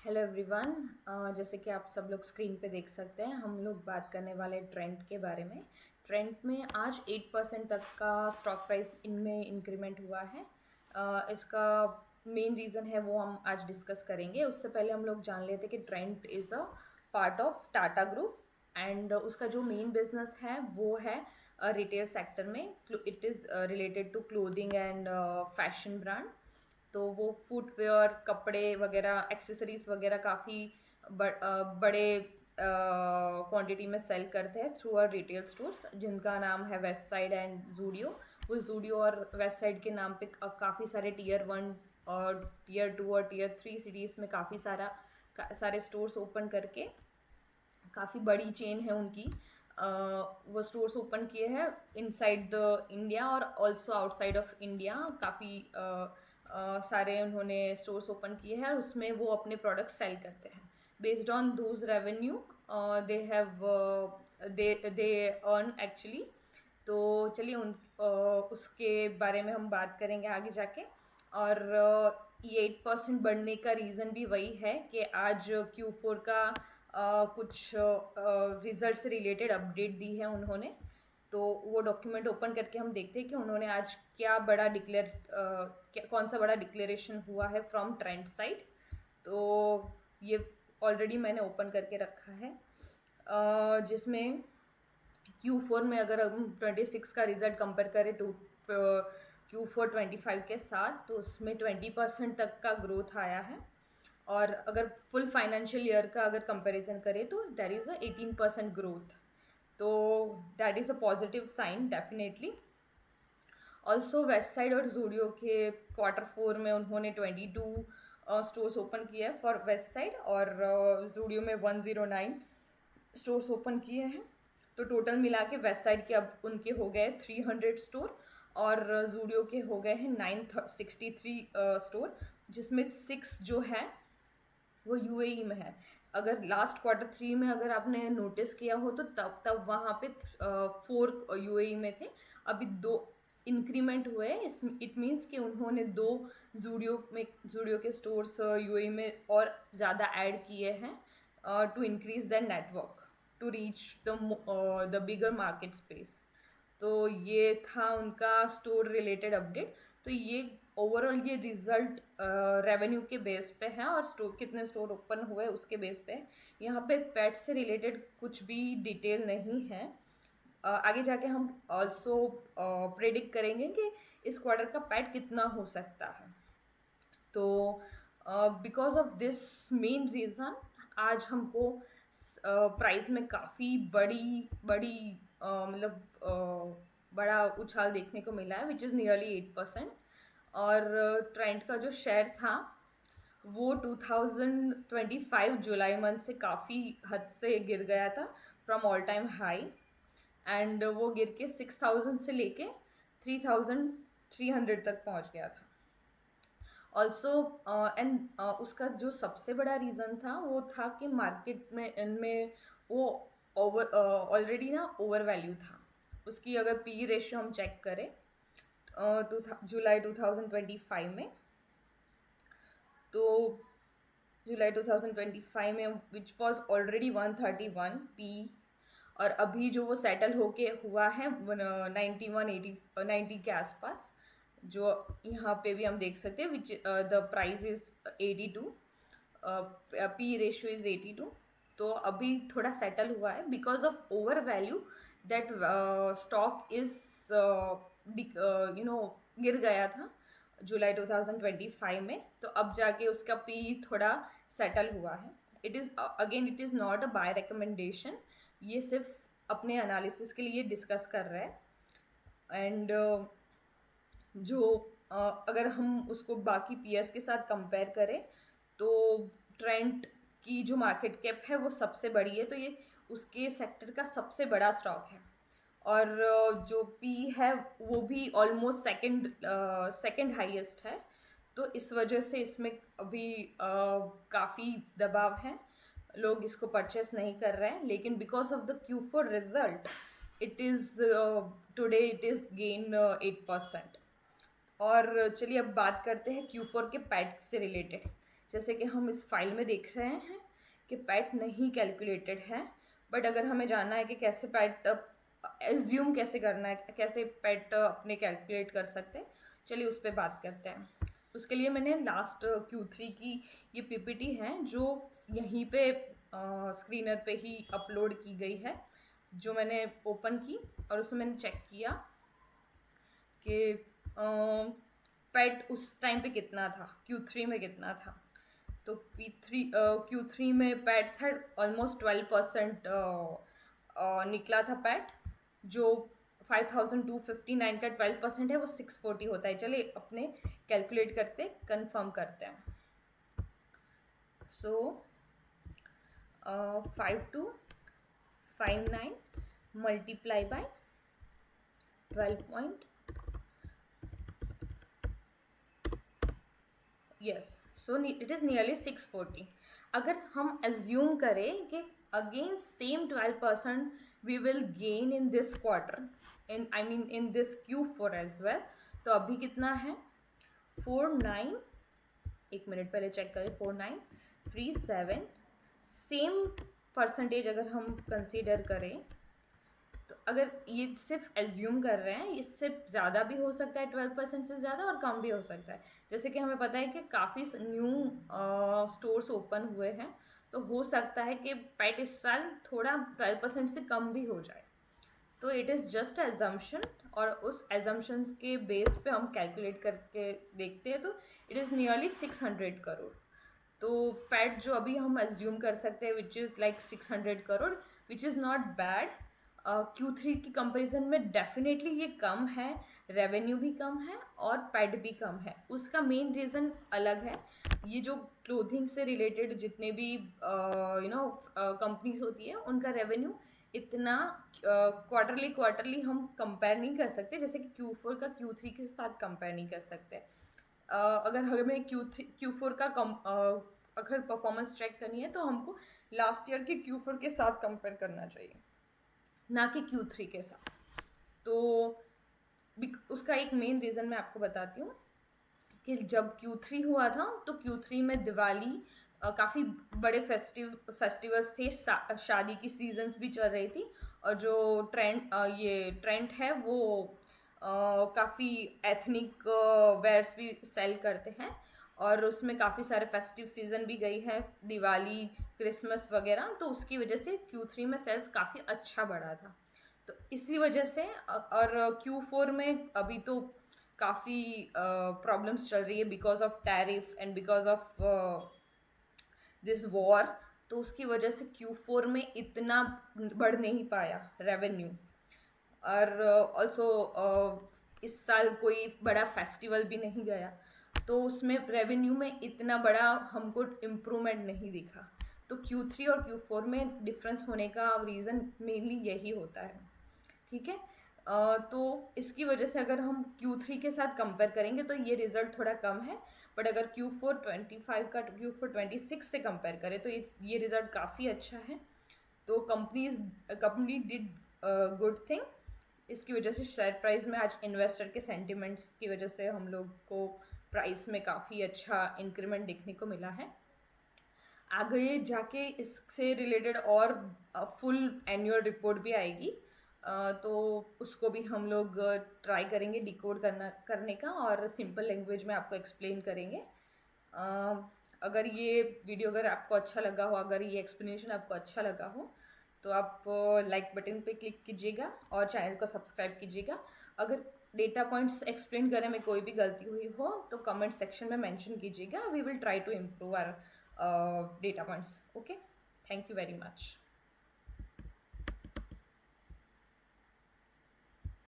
Hello everyone. जैसे कि आप सब लोग स्क्रीन पे देख सकते हैं, हम लोग बात करने वाले ट्रेंड के बारे में। ट्रेंड में आज 8% तक का स्टॉक प्राइस इनमें इंक्रीमेंट हुआ है। इसका मेन रीज़न है वो हम आज डिस्कस करेंगे। उससे पहले हम लोग जान लेते कि Trent is a part of Tata group and उसका जो मेन बिजनेस है वो है रिटेल सेक्टर में। It is related to clothing and fashion brand. तो वो फुटवेयर, कपड़े वगैरह, एक्सेसरीज वगैरह काफ़ी बड़े क्वांटिटी में सेल करते हैं थ्रू आर रिटेल स्टोर्स जिनका नाम है वेस्ट साइड एंड जूडियो। उस जूडियो और वेस्ट साइड के नाम पे काफ़ी सारे टीयर 1 और टीयर 2 और टीयर 3 सिटीज़ में काफ़ी सारे स्टोर्स ओपन करके काफ़ी बड़ी चेन है उनकी। वो स्टोर्स ओपन किए हैं इनसाइड द इंडिया और ऑल्सो आउटसाइड ऑफ इंडिया। काफ़ी सारे उन्होंने स्टोर्स ओपन किए हैं और उसमें वो अपने प्रोडक्ट्स सेल करते हैं। Based on those revenue they have they earn actually. तो चलिए उसके बारे में हम बात करेंगे आगे जाके। और ये 8% बढ़ने का रीज़न भी वही है कि आज Q4 का कुछ रिजल्ट से रिलेटेड अपडेट दी है उन्होंने। तो वो डॉक्यूमेंट ओपन करके हम देखते हैं कि उन्होंने आज क्या बड़ा कौन सा बड़ा डिक्लेरेशन हुआ है फ्रॉम ट्रेंड साइड। तो ये ऑलरेडी मैंने ओपन करके रखा है, जिसमें Q4 में अगर हम 26 का रिजल्ट कंपेयर करें टू Q4 25 के साथ, तो उसमें 20% तक का ग्रोथ आया है। और अगर फुल फाइनेंशियल ईयर का अगर कंपैरिजन करें तो देयर इज़ अ 18% ग्रोथ। तो that is a positive sign definitely. Also Westside और जूडियो के Q4 में उन्होंने 22 स्टोर्स ओपन किए हैं फॉर वेस्ट साइड और जूडियो में 109 स्टोर्स ओपन किए हैं। तो टोटल मिला के वेस्ट साइड के अब उनके हो गए 300 स्टोर और जूडियो के हो गए हैं 963 स्टोर, जिसमें 6 जो है वो यूएई में है। अगर लास्ट Q3 में अगर आपने नोटिस किया हो तो तब तब वहाँ पे 4 यूएई में थे। अभी 2 इंक्रीमेंट हुए। इट मीन्स कि उन्होंने 2 जूडियो के स्टोर्स यूएई में और ज़्यादा ऐड किए हैं to increase the network to reach the bigger market space. तो ये था उनका स्टोर रिलेटेड अपडेट। तो ये ओवरऑल ये रिजल्ट रेवेन्यू के बेस पे है और स्टोर कितने स्टोर ओपन हुए उसके बेस पे है। यहाँ पे पेट से रिलेटेड कुछ भी डिटेल नहीं है। आगे जाके हम ऑल्सो प्रेडिक्ट करेंगे कि इस क्वार्टर का पैट कितना हो सकता है। तो because of this main reason आज हमको प्राइस में काफ़ी बड़ी बड़ी मतलब बड़ा उछाल देखने को मिला है, विच इज़ नियरली 8%। और ट्रेंड का जो शेयर था वो 2025 जुलाई मंथ से काफ़ी हद से गिर गया था from all time high. And वो गिर के 6000 से लेके 3300 तक पहुंच गया था। ऑल्सो एंड उसका जो सबसे बड़ा रीज़न था वो था कि मार्केट में इनमें वो ऑलरेडी ना ओवर वैल्यू था। उसकी अगर पी रेशियो हम चेक करें जुलाई 2025 में, तो जुलाई 2025 में विच वॉज ऑलरेडी 131 पी, और अभी जो वो सेटल होके हुआ है 90 के आसपास, जो यहाँ पे भी हम देख सकते हैं which the price is 82, P ratio is 82। तो अभी थोड़ा सेटल हुआ है because of over value that stock is गिर गया था जुलाई 2025 में। तो अब जाके उसका पी थोड़ा सेटल हुआ है। It is not a bye recommendation. ये सिर्फ अपने एनालिसिस के लिए डिस्कस कर रहे हैं। एंड जो अगर हम उसको बाकी पीएस के साथ कंपेयर करें तो ट्रेंड की जो मार्केट कैप है वो सबसे बड़ी है, तो ये उसके सेक्टर का सबसे बड़ा स्टॉक है। और जो पी है वो भी ऑलमोस्ट सेकंड हाईएस्ट है। तो इस वजह से इसमें अभी काफ़ी दबाव है, लोग इसको परचेस नहीं कर रहे हैं। लेकिन because of the Q4 result it is today it is gain 8%। और चलिए अब बात करते हैं Q4 के पैट से रिलेटेड। जैसे कि हम इस फाइल में देख रहे हैं कि पैट नहीं कैलकुलेटेड है, बट अगर हमें जानना है कि कैसे पैट एज्यूम कैसे करना है, कैसे पैट अपने कैलकुलेट कर सकते हैं, चलिए उस पर बात करते हैं। उसके लिए मैंने लास्ट Q3 की ये पीपीटी है जो यहीं पे स्क्रीनर पे ही अपलोड की गई है, जो मैंने ओपन की और उसमें मैंने चेक किया कि पैट उस टाइम पे कितना था, Q3 में कितना था। तो Q3 में पैट था ऑलमोस्ट 12% निकला था पैट, जो 5259 का 12% है वो 640 होता है। चलिए अपने कैलकुलेट करते कंफर्म करते हैं। So 5259 multiply by 12 yes, so it is nearly 640। अगर हम एज्यूम करें कि again same 12% we will gain in this quarter, in this Q4 as well, तो अभी कितना है 49, एक मिनट पहले चेक करें, 4937 सेम परसेंटेज अगर हम कंसीडर करें, तो अगर ये सिर्फ एज्यूम कर रहे हैं, इससे ज़्यादा भी हो सकता है, 12% से ज़्यादा, और कम भी हो सकता है। जैसे कि हमें पता है कि काफ़ी न्यू स्टोर्स ओपन हुए हैं, तो हो सकता है कि पैट इस साल थोड़ा 12% से कम भी हो जाए। तो इट इज़ जस्ट एजम्पशन, और उस एजम्पशंस के बेस पे हम कैलकुलेट करके देखते हैं, तो इट इज़ नियरली 600 करोड़। तो पैट जो अभी हम एज्यूम कर सकते हैं which is like 600 crore, which is not bad. Q3 की कंपैरिजन में डेफिनेटली ये कम है, रेवेन्यू भी कम है और पैट भी कम है। उसका मेन रीज़न अलग है। ये जो क्लोथिंग से रिलेटेड जितने भी कंपनीज होती है, उनका रेवेन्यू इतना क्वार्टरली हम कंपेयर नहीं कर सकते, जैसे कि Q4 का Q3 के साथ कंपेयर नहीं कर सकते। अगर हमें Q4 का अगर परफॉर्मेंस चेक करनी है, तो हमको लास्ट ईयर के Q4 के साथ कंपेयर करना चाहिए, ना कि Q3 के साथ। तो उसका एक मेन रीज़न मैं आपको बताती हूँ कि जब Q3 हुआ था, तो Q3 में दिवाली, काफ़ी बड़े फेस्टिवल्स थे, शादी की सीजन्स भी चल रही थी, और जो ये ट्रेंड है वो काफ़ी एथनिक वेयर्स भी सेल करते हैं, और उसमें काफ़ी सारे फेस्टिव सीज़न भी गई है, दिवाली, क्रिसमस वगैरह, तो उसकी वजह से Q3 में सेल्स काफ़ी अच्छा बढ़ा था। तो इसी वजह से और Q4 में अभी तो काफ़ी प्रॉब्लम्स चल रही है because of tariff and because of this war, तो उसकी वजह से Q4 में इतना बढ़ नहीं पाया रेवेन्यू। और ऑल्सो इस साल कोई बड़ा फेस्टिवल भी नहीं गया, तो उसमें रेवेन्यू में इतना बड़ा हमको इम्प्रूवमेंट नहीं दिखा। तो Q3 और Q4 में डिफरेंस होने का रीज़न मेनली यही होता है, ठीक है। तो इसकी वजह से अगर हम Q3 के साथ कंपेयर करेंगे तो ये रिज़ल्ट थोड़ा कम है, बट अगर Q4 25 का Q4 26 से कंपेयर करें तो ये रिज़ल्ट काफ़ी अच्छा है। तो कंपनी डिड गुड थिंग। इसकी वजह से शेयर प्राइस में आज इन्वेस्टर के सेंटिमेंट्स की वजह से हम लोग को प्राइस में काफ़ी अच्छा इंक्रीमेंट देखने को मिला है। आगे जाके इससे रिलेटेड और फुल एनुअल रिपोर्ट भी आएगी, तो उसको भी हम लोग ट्राई करेंगे डिकोड करने का, और सिंपल लैंग्वेज में आपको एक्सप्लेन करेंगे। अगर ये वीडियो अगर आपको अच्छा लगा हो, अगर ये एक्सप्लेनेशन आपको अच्छा लगा हो, तो आप लाइक बटन पे क्लिक कीजिएगा और चैनल को सब्सक्राइब कीजिएगा। अगर डेटा पॉइंट्स एक्सप्लेन करने में कोई भी गलती हुई हो तो कमेंट सेक्शन में मेंशन कीजिएगा, we will try to improve our data points. Okay, thank you very much.